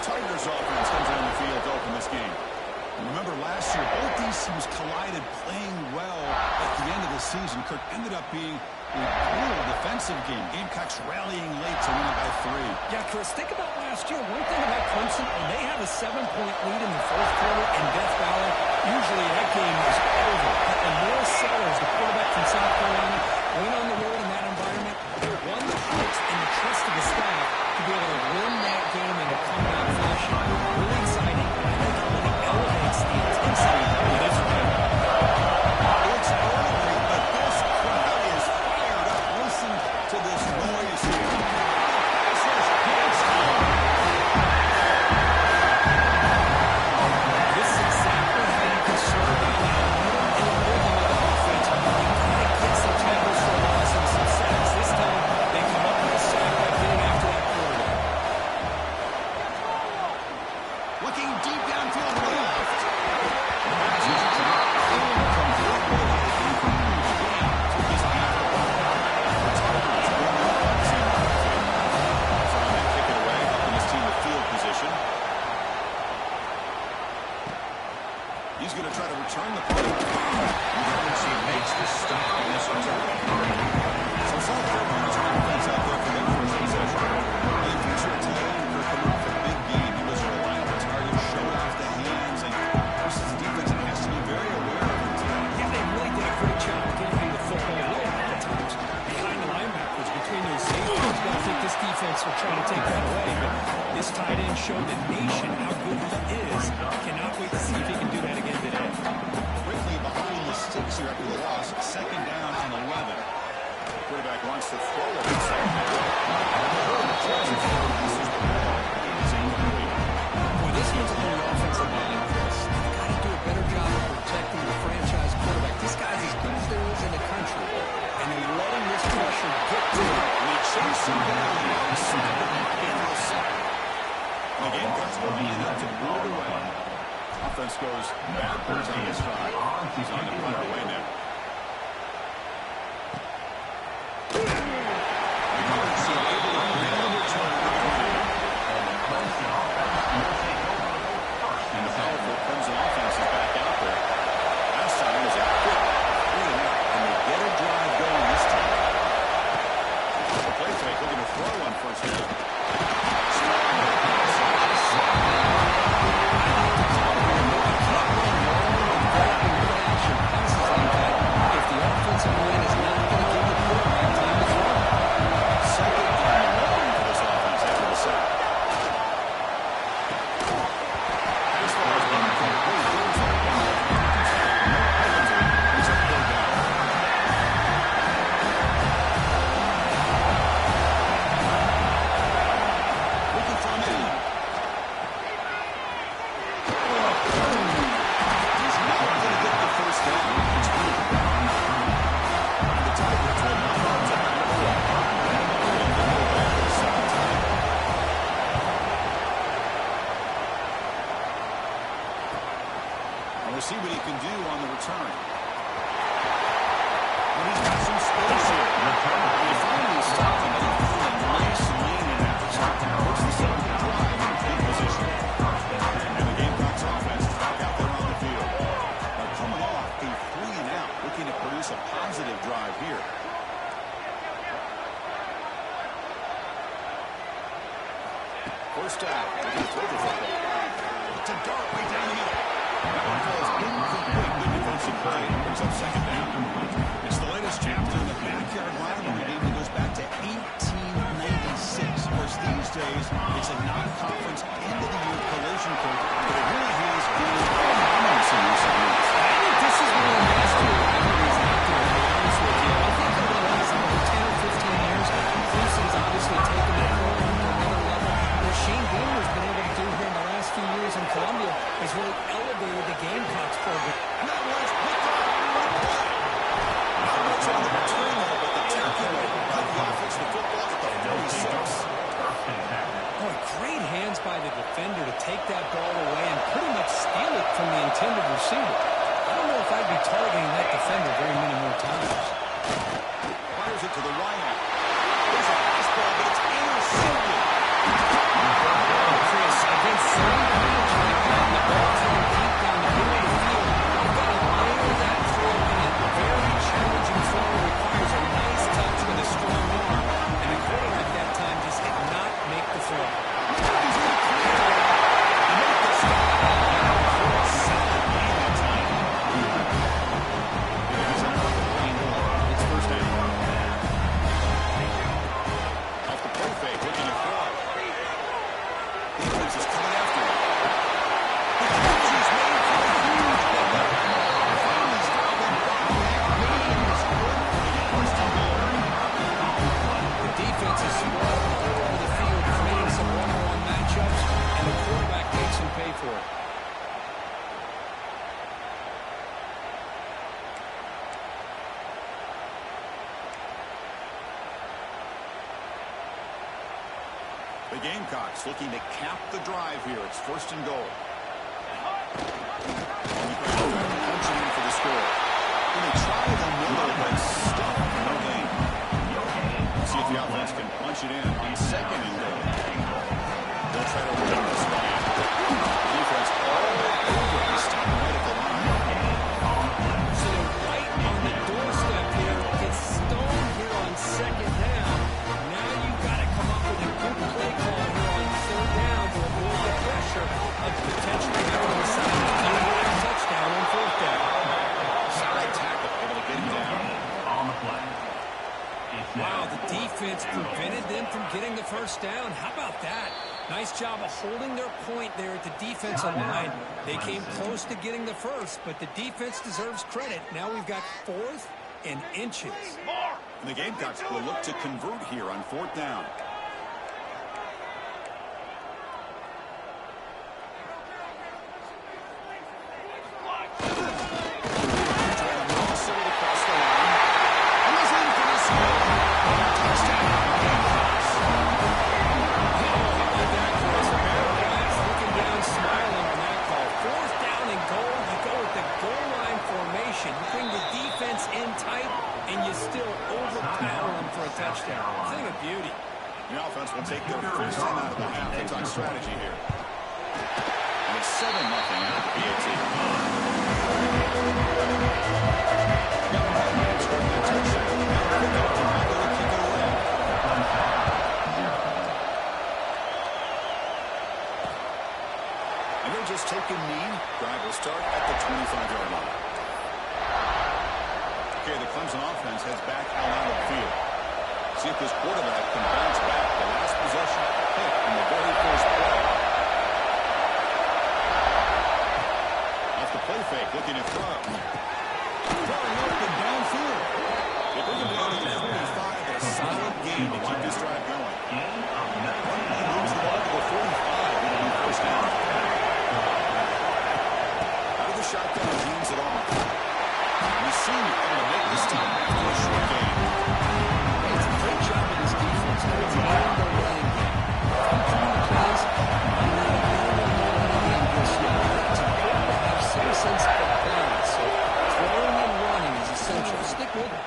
Tigers offense comes on the field to open this game. And remember last year, both these teams collided playing well at the end of the season. Kirk ended up being a brutal defensive game. Gamecocks rallying late to win it by 3. Yeah, Chris, think about last year. One thing about Clemson, when they have a 7-point lead in the fourth quarter in Death Valley, usually that game is over. And Morris Sellers, the quarterback from South Carolina, went on the road in that environment, won the hearts and the trust of the staff to be able to win that game in a comeback fashion. Really exciting. I think it really elevates the intensity of this game. It's early, but this crowd is fired up. Listen to this noise here. This is This is exactly how you can slow down that momentum and the rhythm of the offense. You kind of get some tackles for loss and some sacks. This time, they come up with a sack by getting after that quarterback. looking deep downfield to the left. He's going to try to return the play. He makes the stop on this return. So South Carolina's offense out there for their first possession. They feature a tight end who coming off a big game. He was a reliable target, showed off the hands, and this is a defense that has to be very aware of him today. Yeah, they really did a great job of getting him the football really a lot of times behind the linebackers, between those safeties. I think this defense will try to take that away, but this tight end showed the nation how good he is. Cannot wait to see if he can do that again today. Quickly behind the sticks here after the loss. Second down and 11. Quarterback wants to throw it in second down. Boy, this one's on the offensive line, Chris. They've got to do a better job of protecting the franchise quarterback. This guy's as good as there is in the country, and they're letting this pressure get to him. We chase him down and snap it into the side. The Gamecocks will be enough to blow it away. Offense goes backwards on his drive. He's on the punt away now. And the powerful Clemson offense is back out there. Last time was a quick 3-and-out. Can they get a drive going this time? The play fake looking to throw on first down. If the offensive line is not going to give the quarterback time to throw. Second and 11 for this offense after the sack. This ball has been complete. He's a third down. Looking for a man. He's not going to get the first down. The Tigers will not run to number 1. And we'll see what he can do on the return. And he's got some space here. He finally stopped him, but he put a nice lean in that return. Puts the second drive in good position. And the Gamecocks offense is back out there on the field. Now coming off a 3-and-out, looking to produce a positive drive here. First down, they're going to throw the football. It's a dart way down the middle. That one falls incomplete. Good defensive play. Brings up second down. It's the latest chapter in the backyard rivalry game that goes back to 1896. Of course, these days, it's a non-conference end-of-the-year collision court, but it really has been moments in recent years. I think this is one of the nastier rivalries out there, to be honest with you. I think over the last 10 or 15 years, Clemson's obviously taken that program to another level. What Shane Beamer's been able to do here in the last few years in Columbia has really elevated the Gamecocks program. Not much picked up on the play. Not much on the return there, but the takeaway by the offensive football at the 46. Boy, great hands by the defender to take that ball away and pretty much steal it from the intended receiver. I don't know if I'd be targeting that defender very many more times. Fires it to the right. There's a fastball, but it's intercepted. Chris, against The Gamecocks looking to cap the drive here. It's first and goal. Punching in for the score. When they try the middle, but still no gain. See if the offense can punch it in on second and goal. They'll try to win this one. Defense all over this time right at the line. So they're right on the doorstep here. Get stoned here on second down. Now you've got to come up with a good play call here on third down to avoid the pressure of potentially having a side touchdown on fourth down. Side tackle able to get him down. On the play. Wow, the defense prevented them from getting the first down. How about that? Nice job of holding their point there at the defensive line. They came close to getting the first, but the defense deserves credit. Now we've got fourth and inches. And the Gamecocks will look to convert here on fourth down. The offense will take their first time out of the half. They talk strategy here. And it's 7-0 out of the BAT. And they'll just take a knee. Drive will start at the 25-yard line. Okay, the Clemson offense heads back out onto the field. See if this quarterback can bounce back. The last possession hit in the very first play. Off the play fake, looking to throw. Throwing open downfield. They bring him down to the 45. A solid game to keep this drive going. He moves the ball to the 45. It'll be first down. Out of the shotgun, teams it off. We see able to make this time after a short game. Great job of this defense. They're in the running game. Plays, it's important to have some sense of balance. So throwing and running is essential. Stick with it.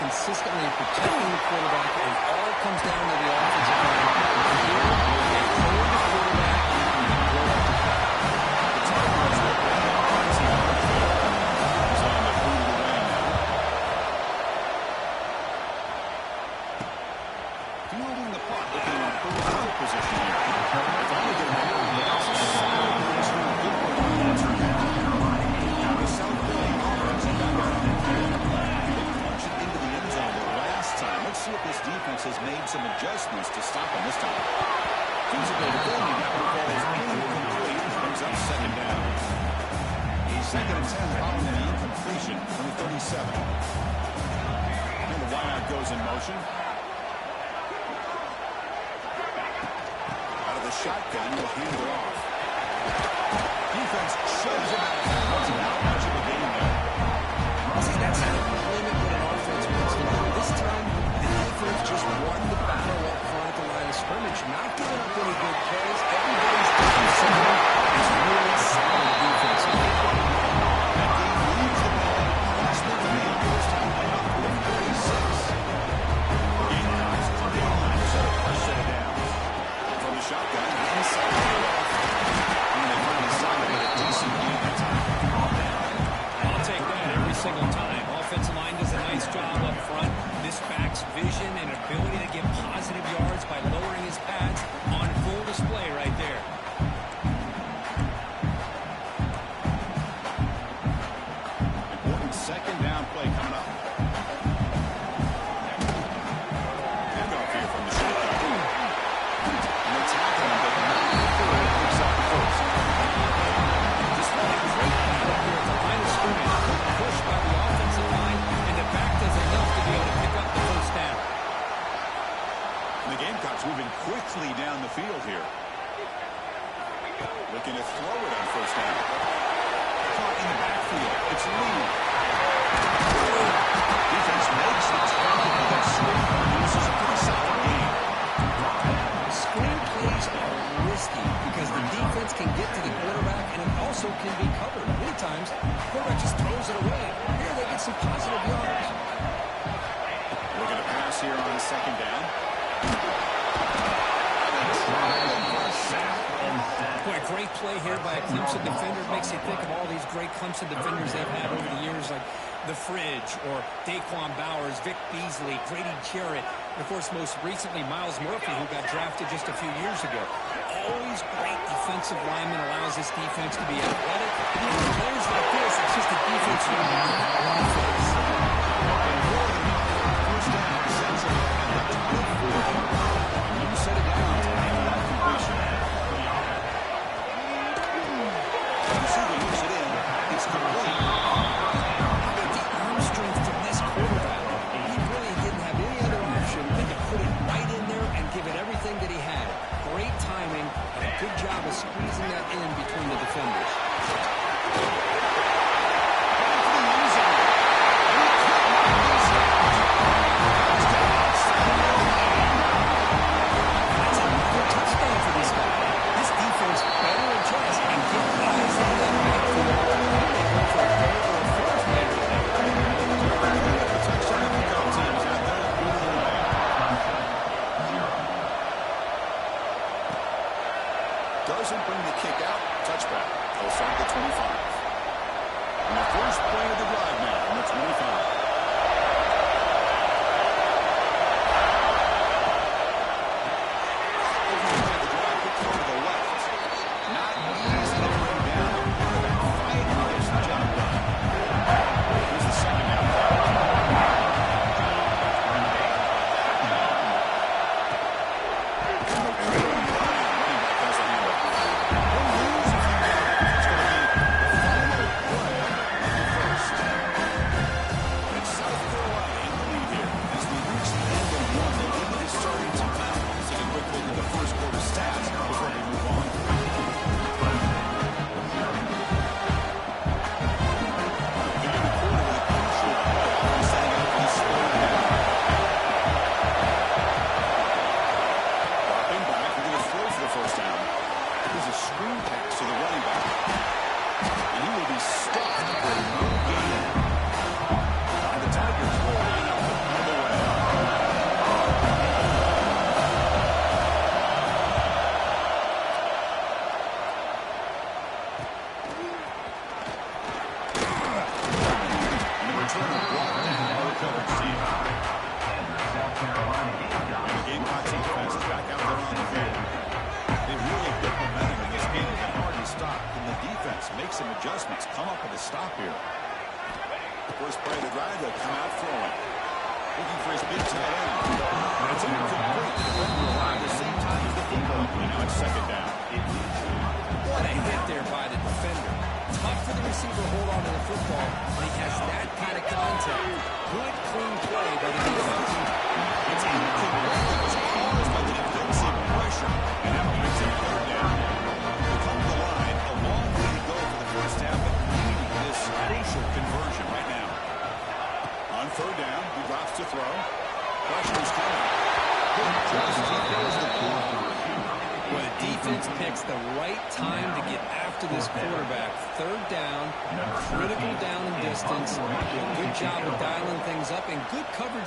Consistently protecting the quarterback, and all comes down to the offensive line. Here, they hold the quarterback and they blow up the clock. The Tigers look right at the He's on the boot of the wing now. Fielding the puck, looking to improve field position here. If only get an area, that's a solid return. Good for the answer. Now the South Philly offense is back out on the field. Let's see if this defense has made some adjustments to stop him this time. Feasible to goal. That one falls incomplete. Brings up second down. Second and 10 following the incompletion from the 37. And the wideout goes in motion. Out of the shotgun, will hand it off. Defense shows him out. Not much of a game there. See, that's how you limit what an offense wants to do. This time, just won the battle up front at the line of scrimmage, not giving up any good plays. Everybody's defensive is really solid defense. That game leaves the ball across the field. This time they up with 36. Gamecocks on the line to set up a set of downs. From the shotgun, inside the off. And they finally solid with a decent game that time. I'll take that every single time. Offensive line does a nice job up front. This back's vision and ability to get positive yards by lowering his pads on full display right there. Important second down play coming up. Handoff here from the shotgun. And they tackle him, but not before he picks up the first. Just a great battle here at the line of scrimmage. Pushed by the offensive line, and the back does enough to be able to pick up the first down. covered. Many times, the quarterback just throws it away. Here they get some positive yards. Looking to pass here on second down. Boy, great play here by a Clemson defender. Makes you think of all these great Clemson defenders they've had over the years, like the Fridge or Daquan Bowers, Vic Beasley, Grady Jarrett, and of course, most recently, Miles Murphy, who got drafted just a few years ago. Always great defensive lineman, allows this defense to be athletic. And in players like this, it's just a defense you want to face. First down, essentially at the 24. You set it down to handle that completion. Receiver looks it in. It's complete. How about the arm strength from this quarterback? He really didn't have any other option than to put it right in there and give it everything that he had. Great timing and a good job of squeezing that in between the defenders. That's another touchdown for this guy. This defense better adjust and get guys in that backfield. They go for a third or a fourth later. The touchdown kickoff team has got that good in the way. Doesn't bring the kick out. Touchback. They'll start at the 25. And the first play of the drive now from the 25.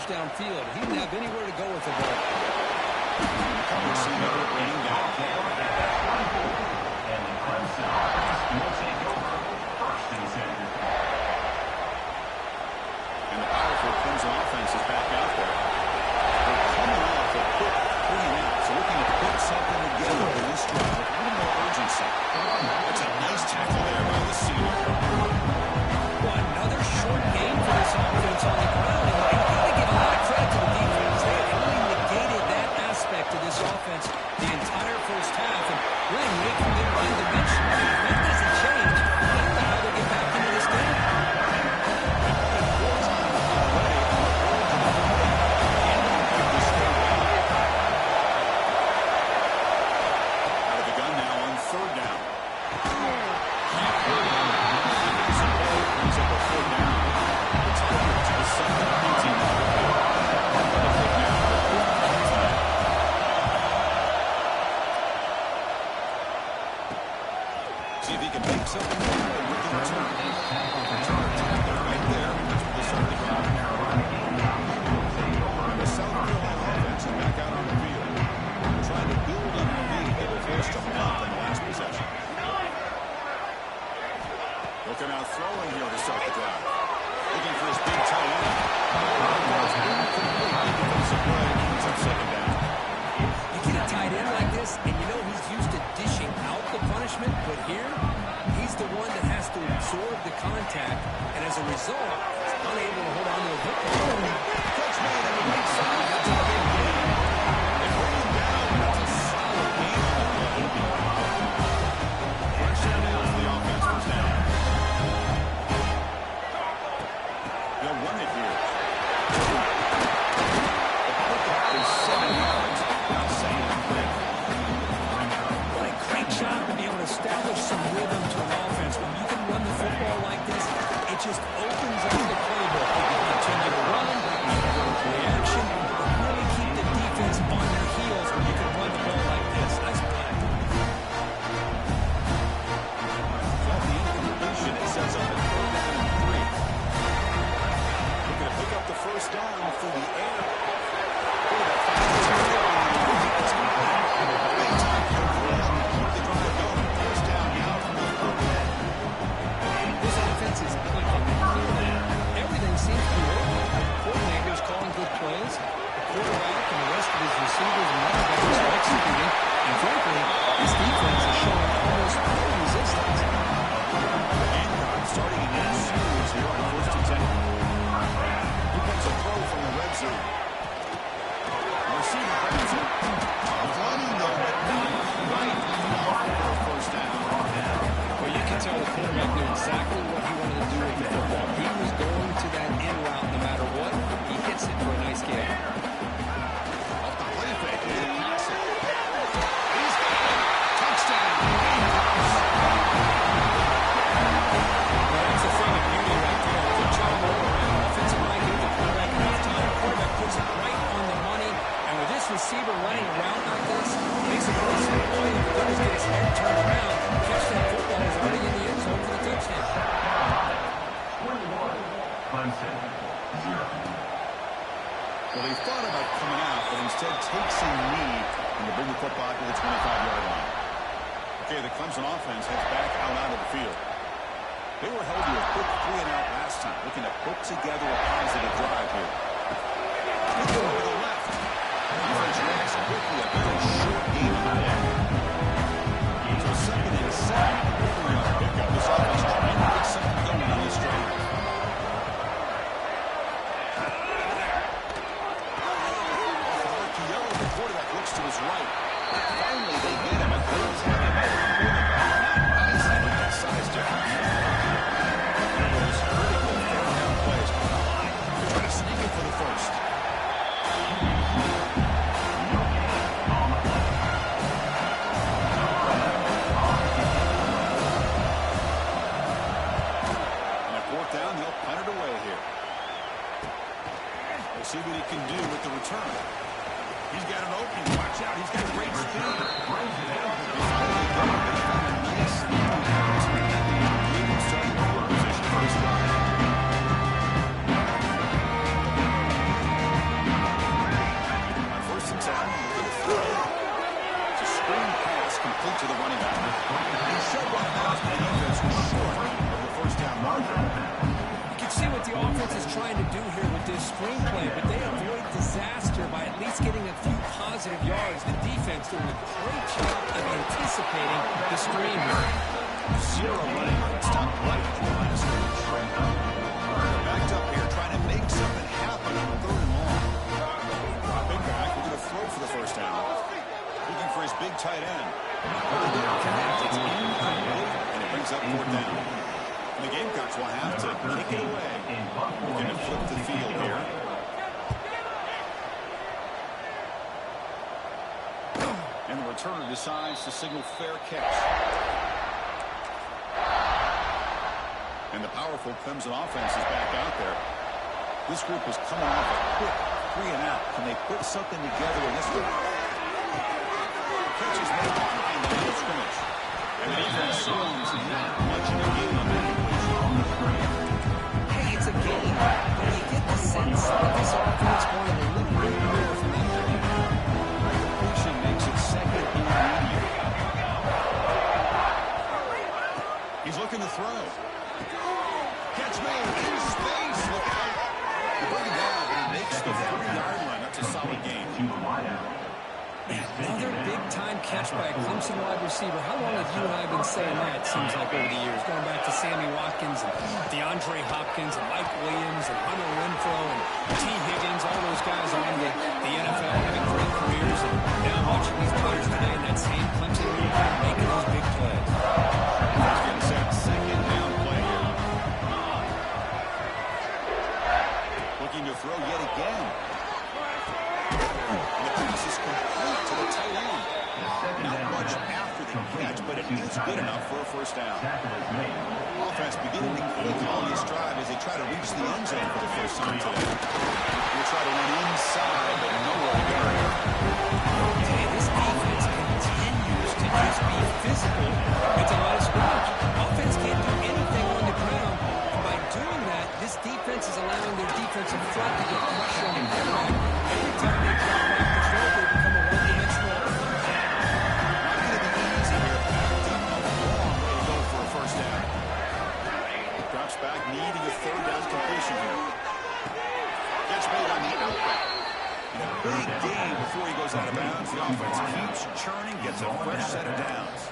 Downfield. He didn't have anywhere to go with the ball. And the powerful Clemson offense is back out there. They're coming off a quick 3-and-out, so looking to put something together in this drive with a little more urgency. That's a nice tackle there by the senior. Well, another short game for this offense on the ground. And you got to give a lot of credit to the defense. They had really negated that aspect of this offense the entire first half. And Looking out throwing here to start the drive. Looking for his big tight end. Incomplete defensive play. Brings up second down. You get a tight end like this, and you know he's used to dishing out the punishment, but here, he's the one that has to absorb the contact, and as a result, he's unable to hold on to a football. Catch made on the right side. That's a big gain. They bring him down. That's a solid gain on the play. Pressure now for the offense first down. They'll run it here. The pickup is 7 yards. Now second and quick. What a great job to be able to establish some rhythm to an offense. When you can run the football like this, it just opens up the playbook. You can continue to run, you can go to play action, but really keep the defense on their heels when you can run the ball like this. Nice play. Off the incompletion, it sets up a 3rd down and 3. Looking to pick up the first down through the air. This offense is clicking. Everything seems to be working. The coordinator's calling good plays. The quarterback and the rest of his receivers and running backs are executing. And frankly, this defense is showing almost no resistance. Hancock starting a new series here on 1st and 10. He comes a throw from the red zone. Receiver brings it. Running though, but not quite enough for a first down. Well, you can tell the quarterback knew exactly what he wanted to do with the football. He was going to that in route no matter what. He hits it for a nice gain. Off the play fake, he's a passer. He's got it. Touchdown. Well, that's a thing of beauty right there. Good job all around. Offensive line gave the quarterback enough time. The quarterback puts it right on the money. And with this receiver running around like this, it makes it really simple. All you have to do is get his head turned around, catch that football. He's already in the end zone for the touchdown. Well, they thought about coming out, but instead takes a knee and to bring the football to the 25-yard line. Okay, the Clemson offense heads back out of the field. They were held to a quick 3-and-out last time, looking to put together a positive drive here. Look over the left. Defense reacts quickly, a very short game on the end. So 2nd and 7, quickly on the pickup. This offense trying to get something going on this drive. The quarterback looks to his right. Finally, they get him. It goes that size difference. Those critical third-down plays coming up. They're trying to sneak it for the first. And at 4th down, he'll punt it away here. We'll see what he can do with the return. He's got an opening. Watch out. He's got great speed. First and 10. It's a screen pass complete to the running back. He showed one pass, but the defense was short of the first down marker. You can see what the offense is trying to do here with this screenplay, but they avoid disaster by at least getting a few positive yards. The defense doing a great job of anticipating the screen here. 0 running. Stop right at the line of scrimmage. They're backed up here trying to make something happen on 3rd and long. Dropping back. We're going to throw for the first down. Looking for his big tight end. Really didn't connect. It's incomplete, and it brings up 4th down. And the Gamecocks will have to kick it away. Looking to flip the field here. And the returner decides to signal fair catch. And the powerful Clemson offense is back out there. This group is coming off a quick 3-and-out. Can they put something together in this one? Catch is made behind the line of scrimmage. And the defense swarms not much of a game on that completion. Hey, it's a game, but you get the sense that this offense wanted a little bit more from that game. Completion makes it 2nd and medium. He's looking to throw. big-time catch by a Clemson wide receiver. How long have you and I been saying that, it seems like, over the years? Going back to Sammy Watkins and DeAndre Hopkins and Mike Williams and Hunter Renfrow and T. Higgins, all those guys are in the NFL having great careers. And now watching these players today in that same Clemson uniform making those big plays. Getting set, second down play here. Looking to throw yet again. And the pass is complete to the tight end. Not much after the catch, but it is good enough for a first down. Offense beginning to click on this drive as they try to reach the end zone for the first time today. We'll try to run inside, but nowhere to go. Hey, this defense continues to just be physical at the line of scrimmage. Offense can't do anything on the ground, and by doing that, this defense is allowing their defensive front to get pressure on the quarterback. Every time they drop back the throw, they become a one-dimensional offense. Not going to be easy here. Backed up a long way to go for a first down. Drops back, needing a third down completion here. Catch made on the outback. And a big gain before he goes out of bounds. The offense keeps churning, gets a fresh set of downs.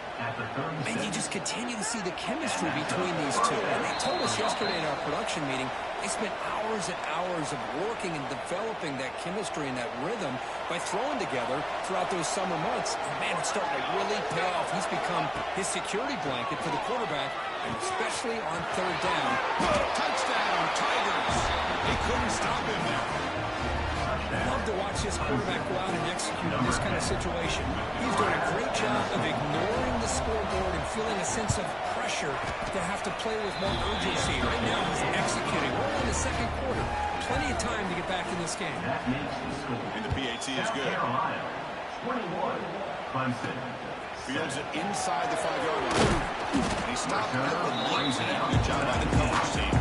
And you just continue to see the chemistry between these two. And they told us yesterday in our production meeting, they spent hours and hours of working and developing that chemistry and that rhythm by throwing together throughout those summer months. And man, it's starting to really pay off. He's become his security blanket for the quarterback, and especially on third down. Touchdown, Tigers. They couldn't stop him there. I love to watch this quarterback go out and execute in this kind of situation. He's doing a great job of ignoring the scoreboard and feeling a sense of pressure to have to play with more urgency. Right now, he's executing. We're in the second quarter. Plenty of time to get back in this game. And the PAT is good. 21, Clemson. Fields it inside the 5-yard line. And he stopped at the line. Good job by the coverage team.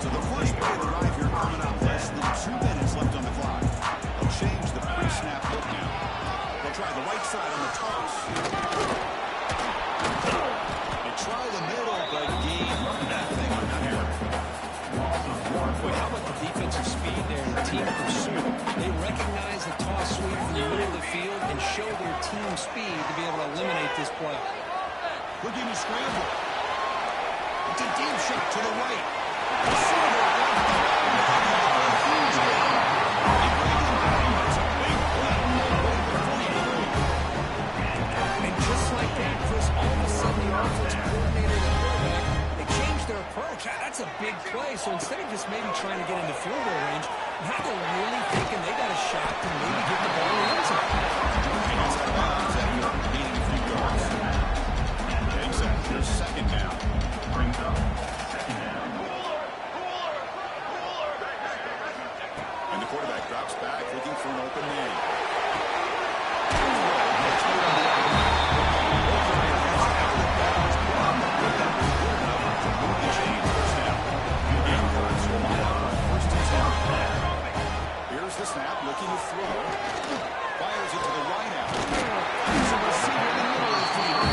So the first play of the drive here coming up. Less than 2 minutes left on the clock. They'll change the pre-snap look now. They'll try the right side on the toss. They try the middle, but gain nothing on that error. Boy, how about the defensive speed there and the team pursuit? They recognize the toss sweep from the middle of the field and show their team speed to be able to eliminate this play. Looking to scramble. It's a deep shot to the right. And just like that, Chris, all of a sudden the offensive coordinator and the quarterback, they changed their approach. That's a big play. So instead of just maybe trying to get into field goal range, now they're really thinking they got a shot to maybe get the ball in the end zone. It's out of bounds after gaining a few yards. Takes that. There's second down. Brings up second down. And the quarterback drops back, looking for an open man. Here's the snap, looking to throw. Fires it to the right out. He's a receiver in the middle of the field.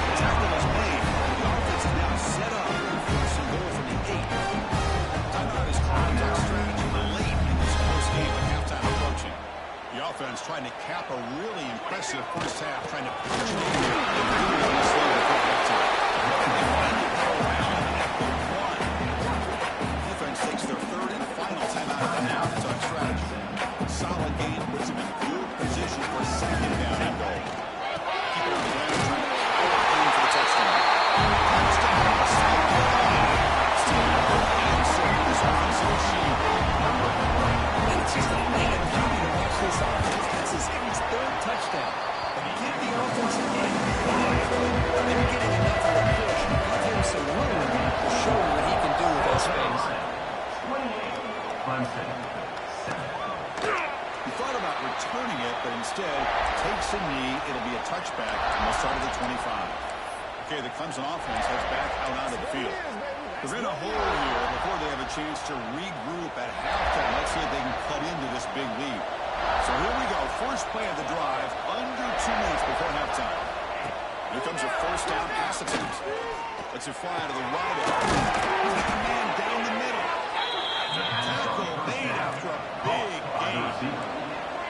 The tackle is made. The offense is now set up. First and goal from the 8. Timeout is called. Attack strategy late in this close game with halftime approaching. The offense trying to cap a really impressive first half, trying to push it in and really slow the football team. They finally go around at the 1. Defense takes their third and final timeout, and now it's on strategy. Solid game puts him in good position for second down and goal. Keep it on the ground, trying to aim for the touchdown. Touchdown, second down. Still answer this offensive machine. And it's just amazing to watch this offense. This is his third touchdown. But give the offense a game. Maybe getting enough of a push. Give him some room to show what he can do with that space. 28, Clemson. He thought about returning it, but instead takes a knee. It'll be a touchback from the start of the 25. Okay, the Clemson offense heads back out onto the field. They're in a hole here before they have a chance to regroup at halftime. Let's see if they can cut into this big lead. So here we go. First play of the drive, under 2 minutes before halftime. Here comes a first down pass attempt. Let's it fly out of the right out. He's got a man down the middle. Tackle made after a big gain.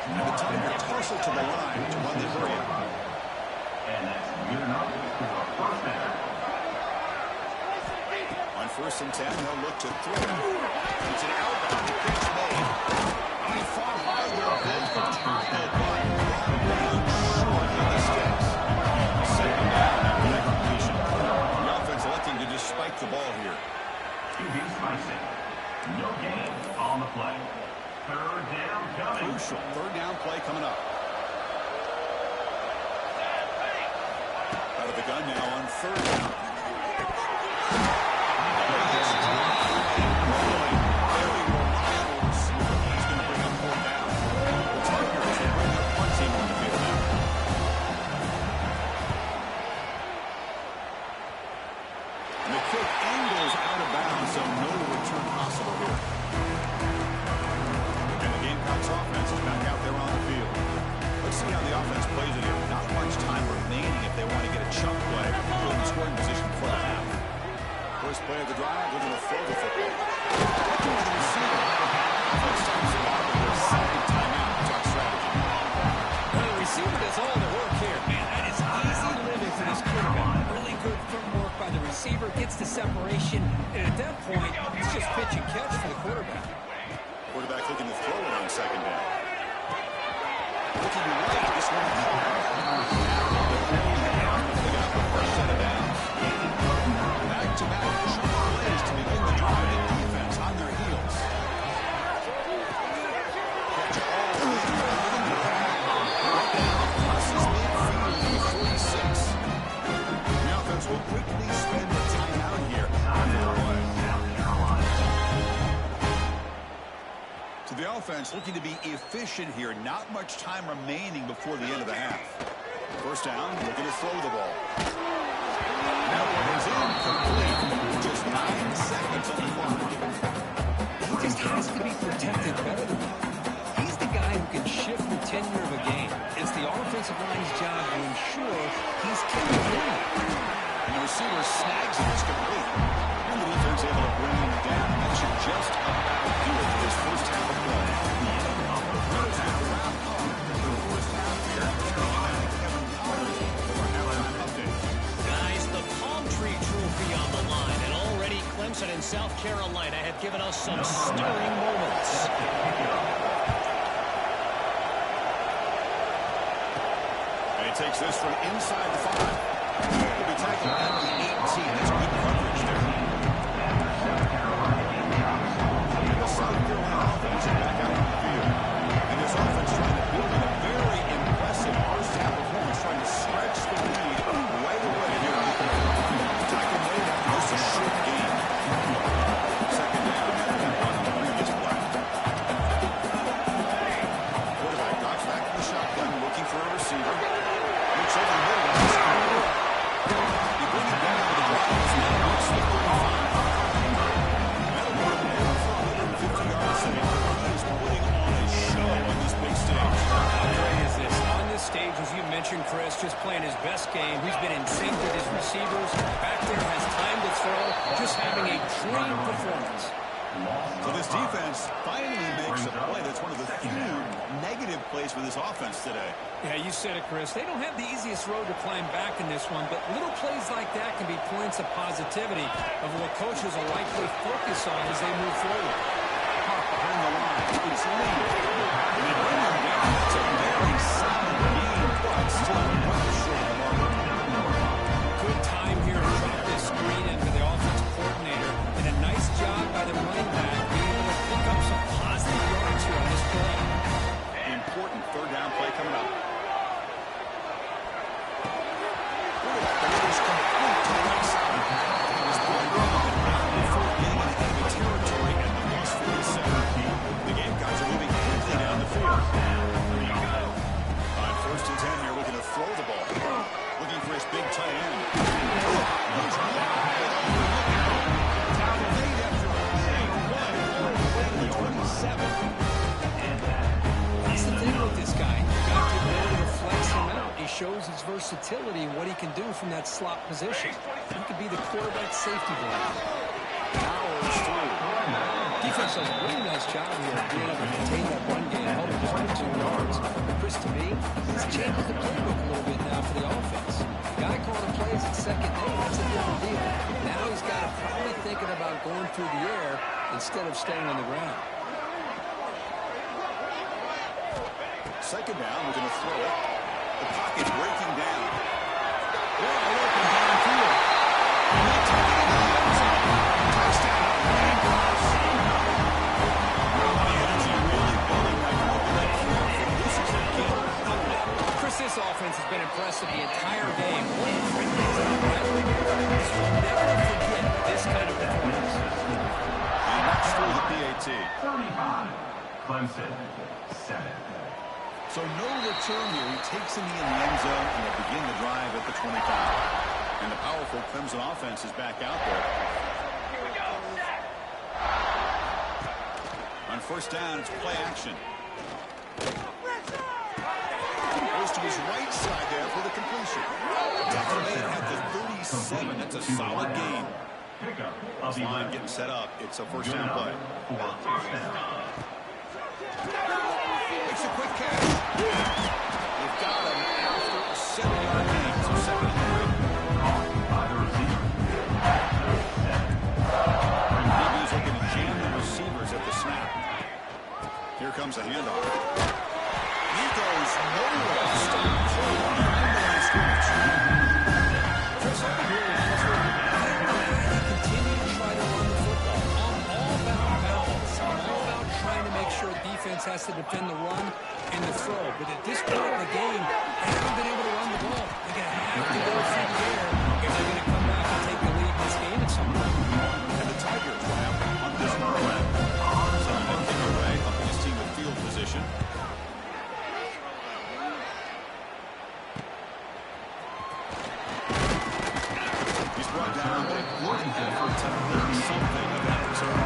And the Tigers Marshall to the line to run the hurry up. And that's good enough for a first down. On 1st and 10, they'll look to throw. It's an outbound pitch made. He fought hard there, both the tackle, but down short of the sticks. Second down after that completion. The offense electing to just spike the ball here. QB spicing. No gain on the play. Third down coming. Crucial third down play coming up. Out of the gun now on 3rd down. Play of the drive, we're going to throw the football. Second timeout, talk strategy. Well, the receiver does all the work here, man. That is easy living for this quarterback. Really good footwork by the receiver, gets the separation, and at that point, it's just pitch and catch for the quarterback. Quarterback looking to throw it on 2nd down. Looking right, this one. They got the first set of downs. Back-to-back short plays to begin the drive. The defense on their heels. Catch all the way crosses midfield to the 46. The offense will quickly spend the timeout here. So the offense looking to be efficient here. Not much time remaining before the end of the half. 1st down, looking to throw the ball. That one is incomplete. Just 9 seconds on the clock. He just has to be protected better than that. He's the guy who can shift the tenure of a game. It's the offensive line's job to ensure he's kept clean. And the receiver snags it. It's complete. And the defense able to bring him down. That should just about do it for this first half of play. First half wrap up. The first half here. Guys, the Palm Tree Trophy on the line, and already Clemson and South Carolina have given us some stirring moments. And he takes this from inside the 5. He'll be tackled at the 18. That's good coverage there. The South Carolina offense is back out on the field. And this offense trying to build a very impressive first half performance, trying to stretch the lead right away here. Tackle made after just a short game. 2nd down after that run on the previous play. Quarterback knocks back to the shotgun, looking for a receiver. Looks over the middle. You bring it down to the Broncos. Now it's the 35. That'll put him down for 150-yard save. He's putting on a show on this big stage. How great is this? On this stage, as you mentioned, Chris, just playing his best game. He's been in sync with his receivers. Back there, has time to throw. Just having a clean performance. So this defense finally makes a play. That's one of the few negative plays for this offense today. Yeah, you said it, Chris. They don't have the easiest road to climb back in this one, but little plays like that can be points of positivity of what coaches will likely focus on as they move forward. Caught behind the line. It's lead. And they bring him down. It's a very solid game, but still well short of the mark. Good time here to drop this screen into the offensive coordinator, and a nice job by the running back being able to pick up some positive yards here on this play. Important 3rd down play coming up. Delivers complete to the right side. He's brought down before getting into enemy territory at the loss 47. The Gamecocks are moving quickly down the field. On 1st and 10 here, looking to throw the ball. Looking for his big tight end. Made after a big run all the way to the 27. That's the thing with this guy. You've got the ability to flex him out. He shows his versatility and what he can do from that slot position. He could be the quarterback safety blanket. Powers through. defense does a really nice job here of being able to contain that run game, held it just 2 yards. Chris, to me, this changes the playbook a little bit now for the offense. The guy calling plays at second down, that's a different deal. Now he's got to probably thinking about going through the air instead of staying on the ground. Second down, we're going to throw it. The pocket's breaking down. Wide open downfield. And they take it into the end zone. Touchdown, Bengals. The energy really building right now. They're careful. This is a game. Chris, this offense has been impressive the entire game. One of the great things about Bradley is we'll never forget this kind of performance. And that's through the PAT. 35. Clemson, 7. So no return here. He takes him in the end zone, and they begin the drive at the 25. And the powerful Clemson offense is back out there. On first down, it's play action. Goes to his right side there for the completion. Tackle made at the 37. That's a solid gain. This line getting set up. It's a first down play. Makes a quick catch. They've got him after a 7-yard gain. So 7 and 3. DB's looking to jam the receivers at the snap. Here comes a handoff. He goes nowhere. Stop cold behind the line of scrimmage. Chris, I've been really impressed with him. He continued to try to run the football. I'm all about balance. I'm all about trying to make sure defense has to defend the run and the throw. But at this point in the game, they haven't been able to run the ball. They're going to have to go through the air if they're going to come back and take the lead in this game at some point. And the Tigers will have on this play. Sending a kick away, helping his team with field position. He's brought down, but a good effort to make something of that return.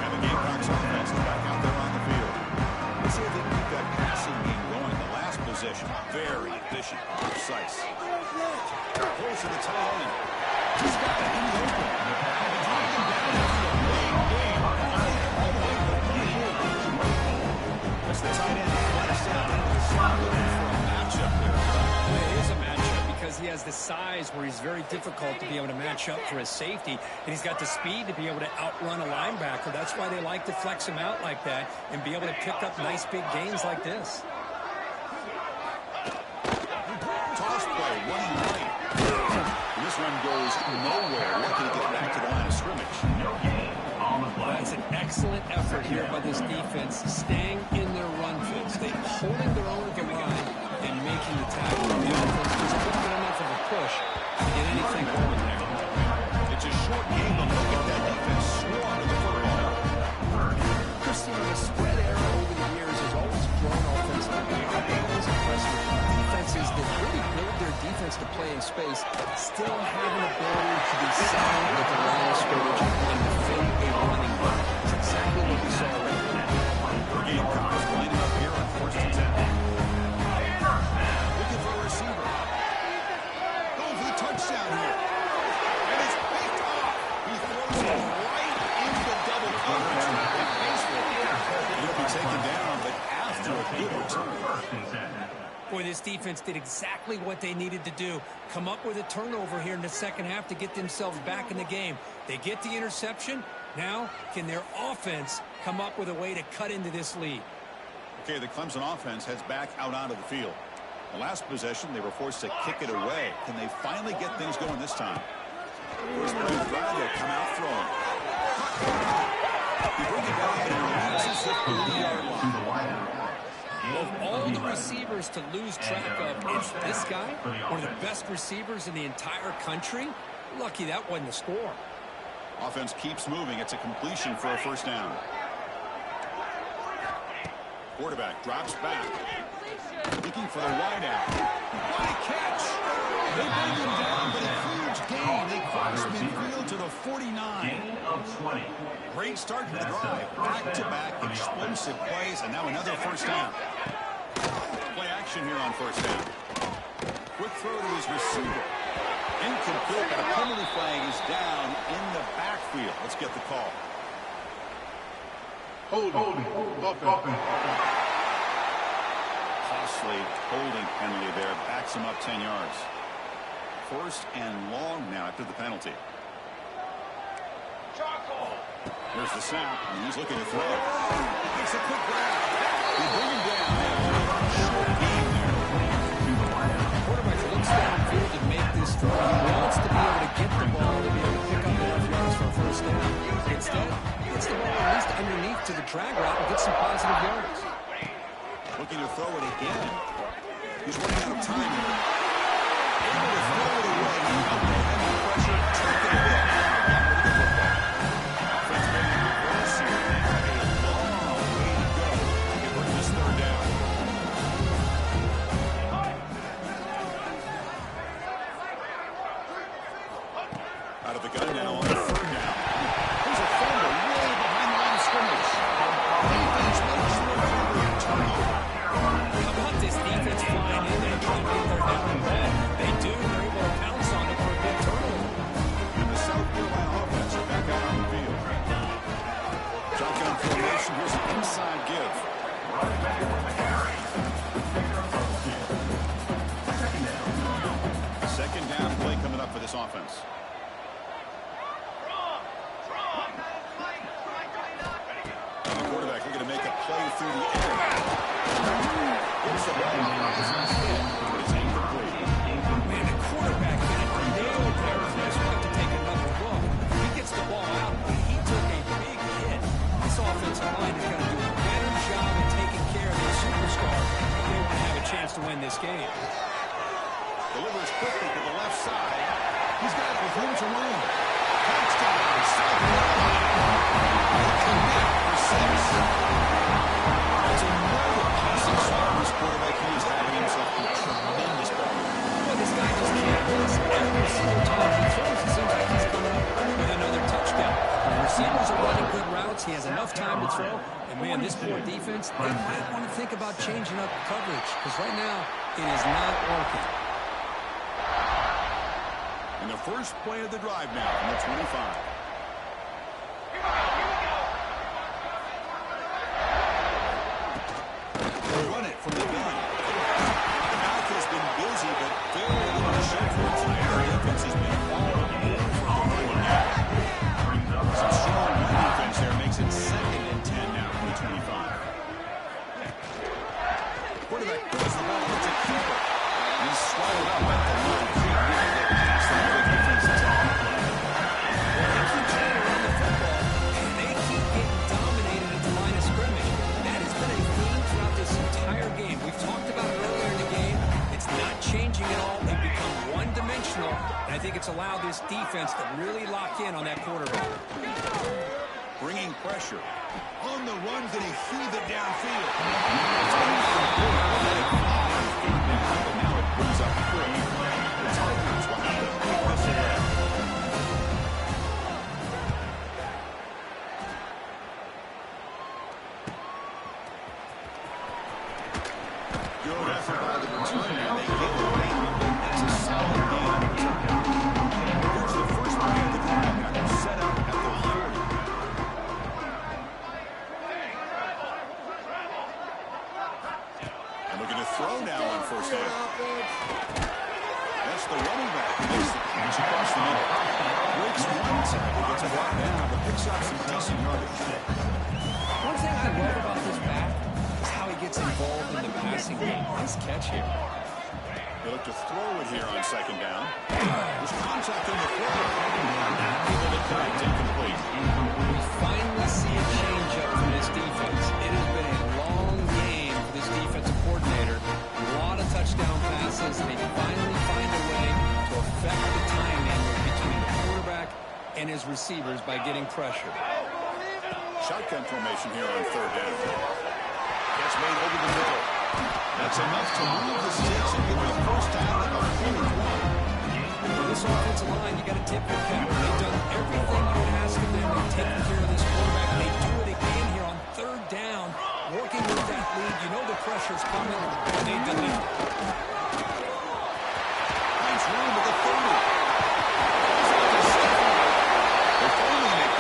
And the Gamecocks offense is back out there on the field. Let's see if they can keep that passing game going. The last possession, very efficient, precise. Close to the tight end. He's got it in the open. Driving down the field. Big game. That's the tight end. Flashed out into the slot looking for a matchup there. Well, it is a matchup because he has the size where he's very difficult to be able to match up for his safety, and he's got the speed to be able to outrun a linebacker. That's why they like to flex him out like that and be able to pick up nice big gains like this. Toss play, running right. And this one goes nowhere. Lucky to get back to the line of scrimmage. That's an excellent effort here by this defense, staying in their run fits. They're holding their own at the line and making the tackle. The offense just couldn't get enough of a push to get anything going there. It's a short game, but look at that defense swarm to the football. Christine, the spread era over the years has always grown offensively. I've been always impressed with defenses that really build their defense to play in space, still have an ability to be sound at the line of scrimmage and defend a running back. That's exactly what we saw right there. The Gamecocks lining up here on first and 10. Looking for a receiver. Going for the touchdown here. And it's picked off. He throws it right into double coverage. He'll be taken down, but after a good return. Boy, this defense did exactly what they needed to do. Come up with a turnover here in the second half to get themselves back in the game. They get the interception. Now, can their offense come up with a way to cut into this lead? Okay, the Clemson offense heads back out onto the field. The last possession, they were forced to kick it away. Can they finally get things going this time? First Purdue drive, they'll come out throwing. They bring it back and releases the 30-yard line. Of all the receivers to lose track of, it's this guy, one of the best receivers in the entire country. Lucky that wasn't the score. Offense keeps moving. It's a completion for a first down. Quarterback drops back. Looking for the wide out. What a catch! They bring him down, but a huge gain. They cross midfield to the 49. Gain of 20. Great start to the drive. Back-to-back explosive plays, and now another first down. Play action here on first down. Quick throw to his receiver. Incomplete, but a penalty flag is down in the backfield. field. Let's get the call. Holding. Offense. Costly holding penalty there. Backs him up 10 yards. First and long now after the penalty. Here's the snap, and he's looking to throw. Makes a quick grab. They bring him down. Short game there. Quarterback looks downfield to make this throw. He wants to be able to get the ball to be able to pick up enough yards for a first down. Instead, he gets the ball at least underneath to the drag route and gets some positive yards. Looking to throw it again. He's running out of time here. Able to throw it away. Heavy pressure. Took it away. Offense made a reverse here. They have a long way to go to get rid of this third down. Out of the gun now on the third down. Here's a fumble way behind the line of scrimmage. Defense makes sure to turnover. How about this defense flying in there trying to get their head in the ball? They do. They're able to pounce on it for a big turnover. And the South Carolina offense are back out on the field. Shotgun formation. Here's an inside give. Second down play coming up for this offense. And the quarterback looking to make a play through the air. It's the ball. But it's incomplete. Man, the quarterback got it nailed there. He's going to take another look. He gets the ball out, but he took a big hit. This offensive line is going to do a better job of taking care of their superstar if they want to have a chance to win this game. Delivers quickly to the left side. He's got it with room to run. Touchdown. South Carolina. Connect for 6. That's another passing shot on this quarterback. He is having himself a tremendous ball. Well, this guy just can't miss. Every single time he throws, it seems like he's coming up with another touchdown. The receivers are running good routes. He has enough time to throw. And, man, this poor defense, they might want to think about changing up coverage because right now it is not working. And the first play of the drive now from the 25. They run it from the gun. The mouth has been busy, but very little to show for it tonight. The defense has been all over the running game. Some strong run defense there makes it 2nd and 10 now from the 25. Quarterback puts the ball into keeper. And he's swallowed up at the line. Changing it all, they've become one-dimensional, and I think it's allowed this defense to really lock in on that quarterback. Bringing pressure. On the run, going to heave it downfield. But now it brings up 3. The Tigers will have to pick this away. Good effort by the return, and they get the lead. That's a solid game. Here's the first play of the drive. Now they're set up at the 40. And looking to throw now on first down. That's the running back who makes the catch across the middle. Breaks one tackle, gets a block down, but picks up some decent yardage. One thing I love about this back is how he gets involved in the passing game. Nice catch here. They look to throw it here on second down. There's contact in the throw. Able to connect incomplete. We finally see a change-up from this defense. It has been a long game for this defensive coordinator. A lot of touchdown passes. They finally find a way to affect the timing between the quarterback and his receivers by getting pressure. Shotgun formation here on third down. Gets made over the middle. That's enough to move the sticks and give it a first down at the 41. For this offensive line, you got to tip your cap. They've done everything you would ask of them. They've taken care of this quarterback. They do it again here on third down. Working with that lead, you know the pressure's coming, and they deliver. Finds room at the 30. They finally make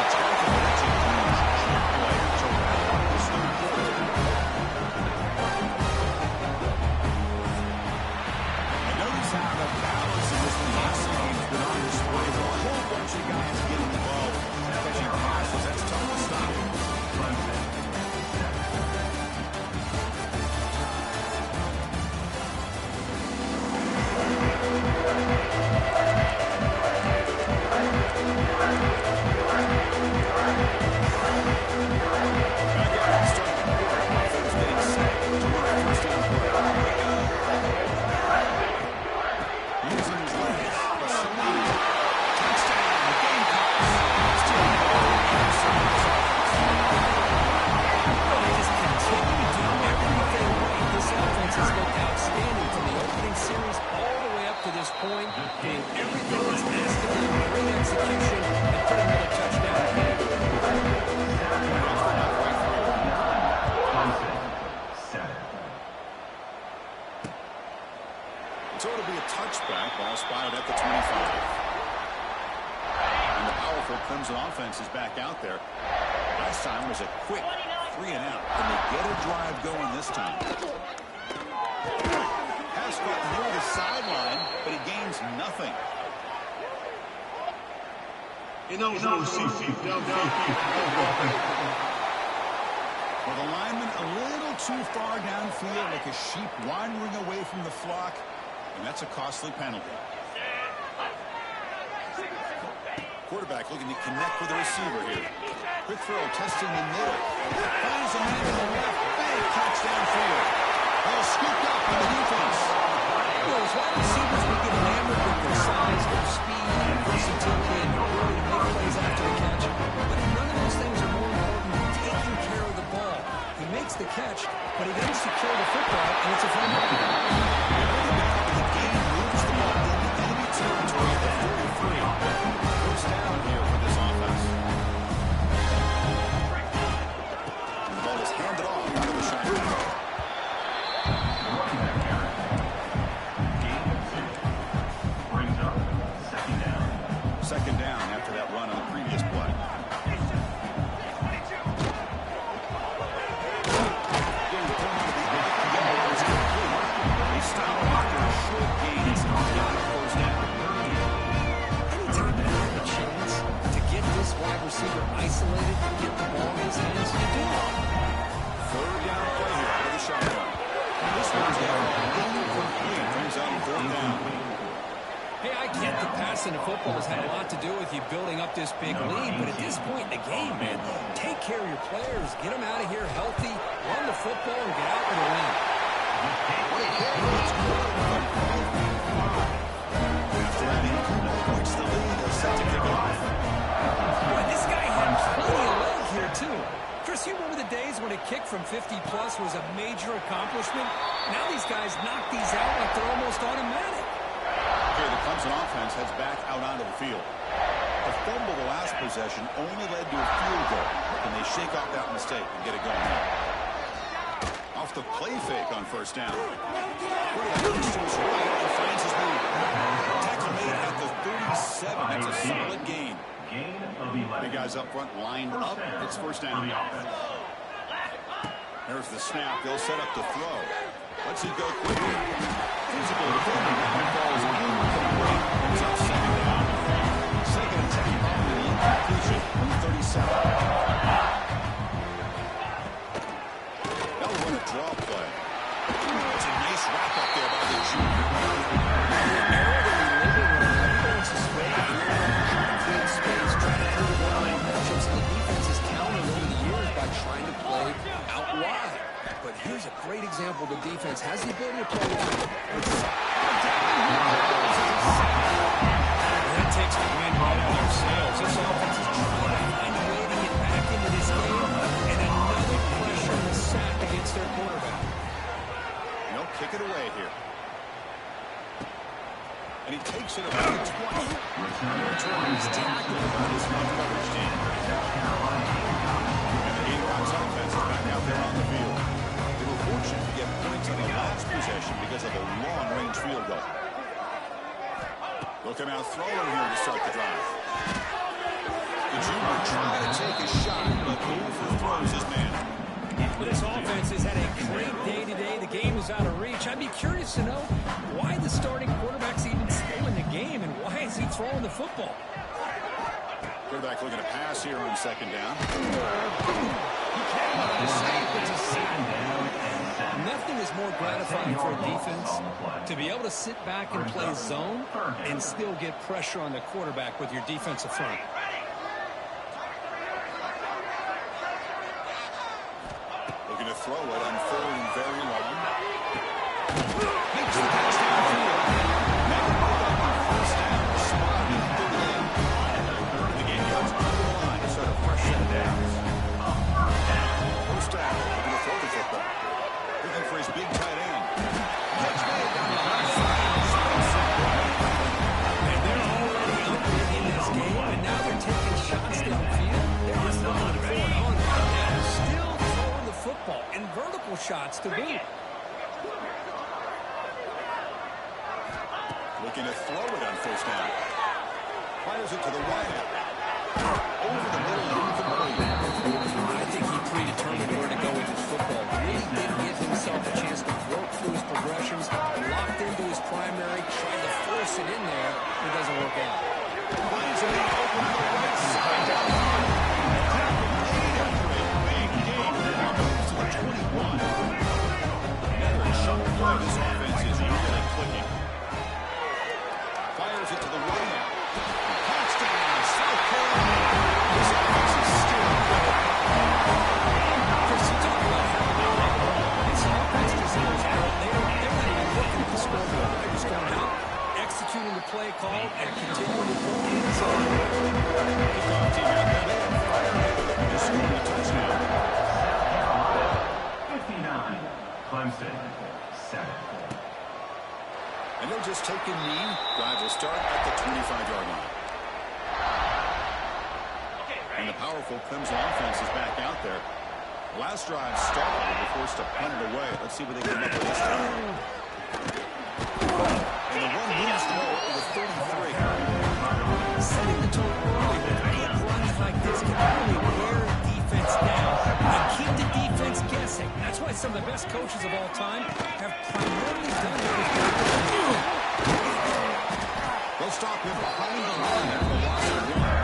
So Clemson offense is back out there. Last time was a quick 3-and-out. And they get a drive going this time. Pass caught near the sideline, but he gains nothing. Well, the lineman a little too far downfield, like a sheep wandering away from the flock, and that's a costly penalty. Quarterback looking to connect with the receiver here. Quick throw, testing the middle. Finds a man in the left. Big catch downfield. Ball scooped up by the defense. Those wide receivers will get enamored with their size, their speed, and versatility, and ability to make plays after the catch. But none of those things are more important than taking care of the ball. He makes the catch, but he doesn't secure the football, and it's a fumble. The game moves the ball into enemy territory at the 43. First down here for this offense. And the ball is handed off out of the shotgun. Second down after that run on the previous play. They stop after a short gain. It's not first down. Anytime you have a chance to get this wide receiver isolated and get the ball in his hands, you do it. Third down play here out of the shotgun. This one's got incomplete. Brings on fourth down. Hey, I get the passing of football has had a lot to do with you building up this big lead, but at this point in the game, man, take care of your players, get them out of here healthy, run the football, and get out with a win. After adding 2 points to the lead, they're set to kick off. Boy, this guy had plenty of leg here, too. Chris, you remember the days when a kick from 50-plus was a major accomplishment? Now these guys knock these out like they're almost automatic. Here, the Clemson offense heads back out onto the field. The fumble the last possession only led to a field goal. Can they shake off that mistake and get it going now? Off the play fake on first down. Looks to his right and finds his move. Tackle made at the 37. That's a solid gain. The guys up front lined up. It's first down. There's the snap. They'll set up to throw. Let's see go quickly. Physical defending. And falls incomplete. It's up second down. Second attempt on the incompletion. 37. They'll run a draw play. It's a nice wrap up there by the junior. Trying to play out wide. But here's a great example. The defense has the ability to play wide. That takes the wind right out of their sails. This offense is trying to find a way to get back into this game. And another pressure and sack against their quarterback. They'll kick it away here. And he takes it about the 20. He's tackled by this one coverage team. Offense is back out there on the field. They were fortunate to get points on the last possession because of a long-range field goal. Look him out throwing here to start the drive. The junior trying to take a shot, but overthrows his man. This offense has had a great day today. The game is out of reach. I'd be curious to know why the starting quarterback's even still in the game and why is he throwing the football? Quarterback looking to pass here on second down. Nothing is more gratifying for a defense to be able to sit back and play zone and still get pressure on the quarterback with your defensive front. Looking to throw it on third and very long. Makes the pass downfield. Never put up on first down. Spot in 38. The game goes on the line to start a fresh set of downs. First down. Looking to throw the football. Looking for his big tight end. Catch made down the left side. And they're already up in this game, and now they're taking shots downfield. They're just looking to pour it on right now. Still throwing the football and vertical shots to boot. Looking to throw it on first down. Fires it to the wideout. Over the middle and incomplete. I think he predetermined where to go with his football. Really didn't give himself a chance to work through his progressions, locked into his primary, tried to force it in there. It doesn't work out. Finds a man open on the right side down the field. Lead after a big game. Moves to the 21. Another chunk play. This offense is really clicking. Fires it to the right. Touchdown, South Carolina. This offense is still good. Chris, you talk about how this offense deserves credit. They're not even looking at the scoreboard. They're just going out, executing the play call, and continuing to pull inside. Just scored a touchdown. 59. Clemson, 7. And they'll just take a knee. Drive will start at the 25-yard line. And the powerful Clemson offense is back out there. Last drive stalled. They were forced to punt it away. Let's see what they come up with this time. And the one moves low to the 33. Setting the tone early with big runs like this can really wear a defense down and keep the defense guessing. That's why some of the best coaches of all time have primarily done it with their They'll stop him behind the line at the loss of one.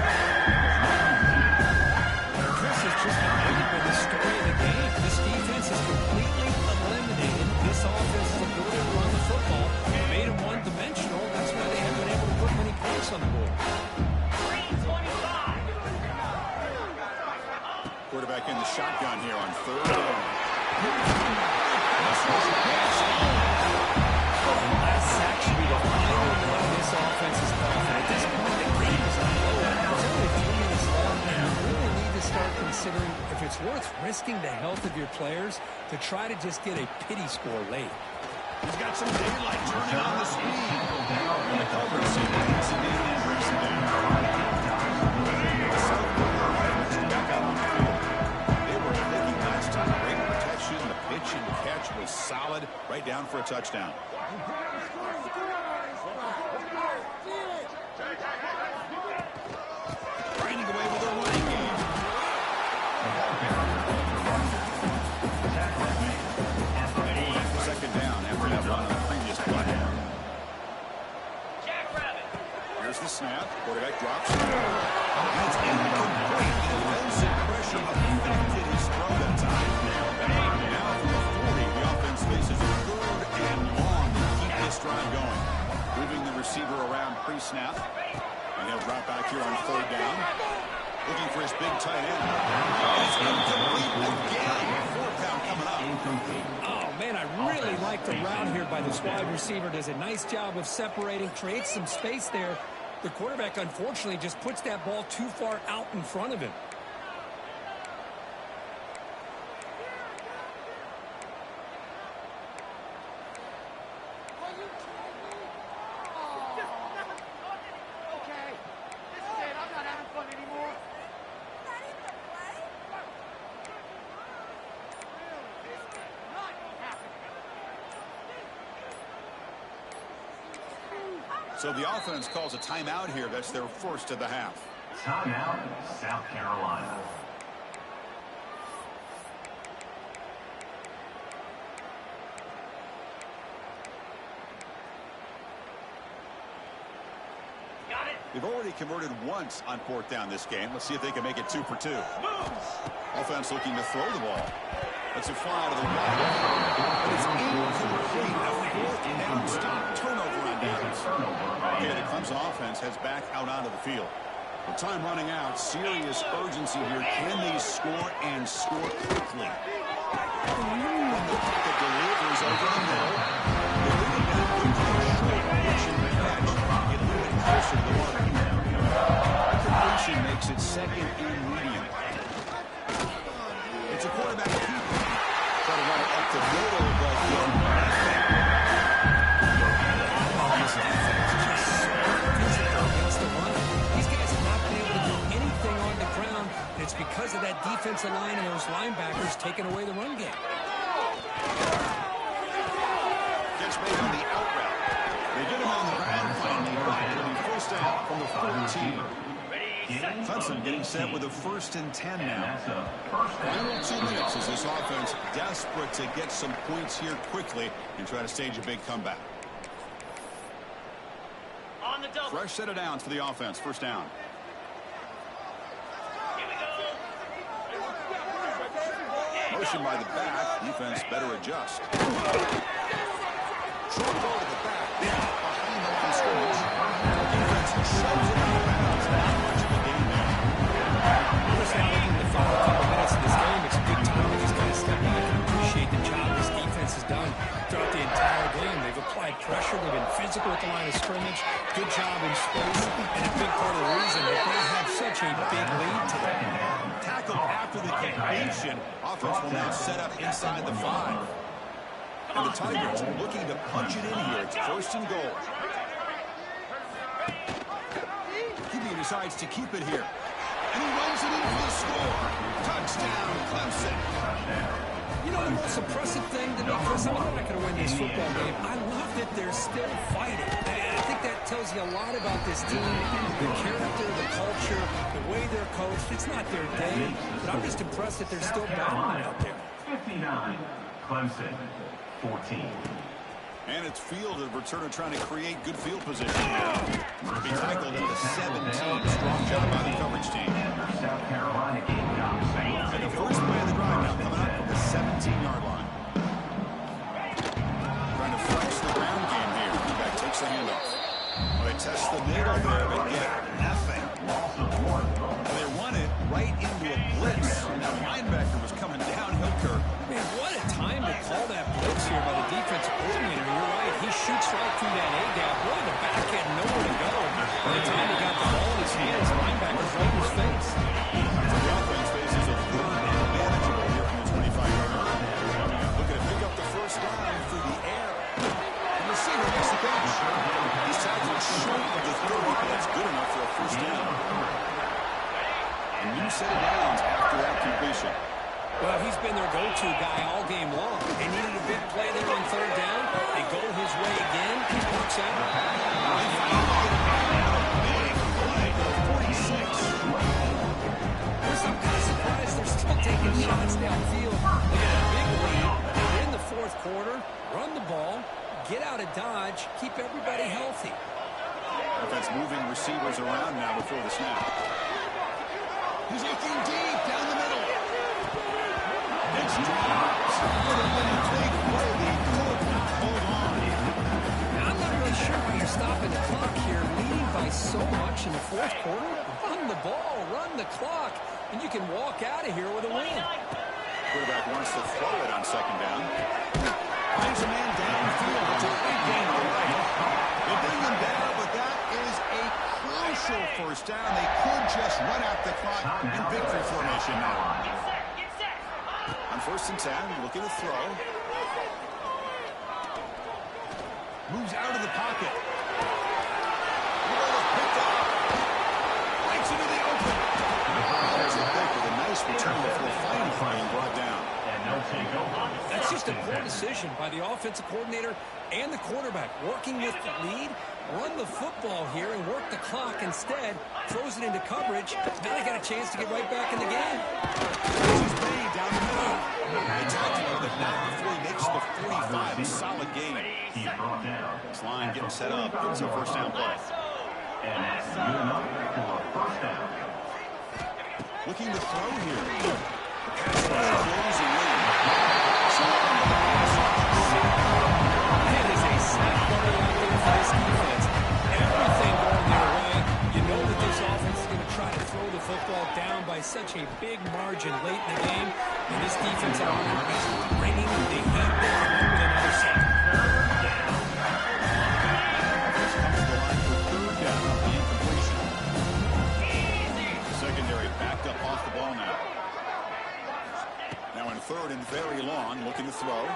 Chris has just really been the story of the game. This defense has completely eliminated this offense's ability to run the football. Made them one-dimensional. That's why they haven't been able to put many points on the board. Quarterback in the shotgun here on third down. Last sack should be the final one of this offense's offense. At this point, the game is unloaded. It's only 3 minutes long, and you really need to start considering if it's worth risking the health of your players to try to just get a pity score late. He's got some daylight turning on the speed. And the Cobras see the pass again and brings him down. South Carolina back out on the field. They were clicking last time. Great protection. The pitch and catch was solid. Right down for a touchdown. Grinding away with a running game. Second down after that run on the previous play. Here's the snap. Quarterback drops. And it's incomplete. Defensive pressure affected his throw that time. Now from the 40, the offense faces a third and long to keep this drive going. Moving the receiver around pre-snap. And he'll drop back here on third down. Looking for his big tight end. It's incomplete again. Fourth down coming up. Oh, man, I really like the route here by this wide receiver. Does a nice job of separating, creates some space there. The quarterback, unfortunately, just puts that ball too far out in front of him. So the offense calls a timeout here. That's their first of the half. Timeout, South Carolina. They've already converted once on fourth down this game. Let's see if they can make it 2 for 2. Offense looking to throw the ball. That's a fly to the right. But it's incomplete. A fourth down stop. Turnover on downs. Okay, the Clemson offense heads back out onto the field. With time running out, serious urgency here. Can they score and score quickly? When the pocket delivers over the middle, the lead now quickly short pitch and catch. Get a little bit closer to the mark. Completion makes it second and medium. It's a quarterback keeper. Try to run it up the middle, but this defense just physical against the run. These guys have not been able to do anything on the ground, and it's because of that defensive line and those linebackers taking away the run game. Gets made on the out route. They get him on the ground finally, but it'll be first down from the 14. Clemson getting set with a 1st and 10 now. That's a first down. Final 2 minutes as this offense desperate to get some points here quickly and try to stage a big comeback. On the double. Fresh set of downs for the offense. 1st down. Motion by the back. Defense better adjust. Short goal to the back. Behind the line of scrimmage. Defense shoves it out of bounds. Not much of a gain there. Just now in the final couple minutes of this game, it's a good time for these guys to step back and appreciate the job this defense has done throughout the entire game. They've applied pressure. They've been physical at the line of scrimmage. Good job in space. And a big part of the reason that they have such a big lead today. Tackled after the completion. Offense will now set up inside the 5. And the Tigers looking to punch it in here. It's 1st and goal. QB decides to keep it here. And he runs it in for the score. Touchdown, Clemson. You know, the most impressive thing to me, Chris, I mean, they're not going to win this football game. I love that they're still fighting. And I think that tells you a lot about this team, the character, the culture, the way they're coached. It's not their day, but I'm just impressed that they're still battling out there. 59, Clemson, 14. And it's fielded. Returner trying to create good field position here. Be tackled at the 17. Strong job by the coverage team. South Carolina Gamecocks. And the first play of the drive now coming up from the 17-yard line. Trying to flex the ground game here. Quarterback takes the handoff. Well, they test the middle there, but get nothing. And they run it right into a blitz. Now, the linebacker was coming downhill curve. Man, what a time to call that blitz here by the defensive coordinator. You're right. He shoots right through that A-gap. Really, the back had nowhere to go. By the time he got the ball in his hands, the linebacker's right in his face. The offense faces a 3rd and manageable here from the 25-yard line. Looking to pick up the 1st down through the air. The receiver makes the catch. He's tackled short of the 30, but that's good enough for a 1st down. A new set of downs after that completion. Well, he's been their go-to guy all game long. They needed a big play there on 3rd down. They go his way again. He works out. Big play to the 46. Chris, I'm kind of surprised they're still taking shots downfield. They got a big lead. They're in the 4th quarter. Run the ball. Get out of Dodge. Keep everybody healthy. Offense moving receivers around now before the snap. He's looking deep down the middle. It's drops. Would have been a big play. They could not hold on. Now, I'm not really sure why you're stopping the clock here, leading by so much in the 4th quarter. Run the ball, run the clock, and you can walk out of here with a win. Quarterback wants to throw it on 2nd down. Finds a man downfield. It's a big gain to the right. They bring him down, but that is a crucial 1st down. They could just run out the clock in victory formation now. On 1st and 10, looking to throw. Moves out of the pocket. The ball is picked up. Breaks into the open. There's a pick with a nice return before finally being brought down. That's just a poor decision by the offensive coordinator and the quarterback. Working with the lead, run the football here and work the clock instead. Throws it into coverage. Now they got a chance to get right back in the game. He's made down the middle. They tackle him, but not before he makes the 45. A solid game. This line getting set up. It's a 1st down play. And that's good enough for a 1st down. Looking to throw here. Closing in. It is a set play out there for this defense. Everything going their way. You know that this offense is going to try to throw the football down by such a big margin late in the game. And this defensive line is bringing the heat down with another set. This comes to the line for 3rd down. The incompletion. Secondary backed up off the ball now. Now in 3rd and very long, looking to throw.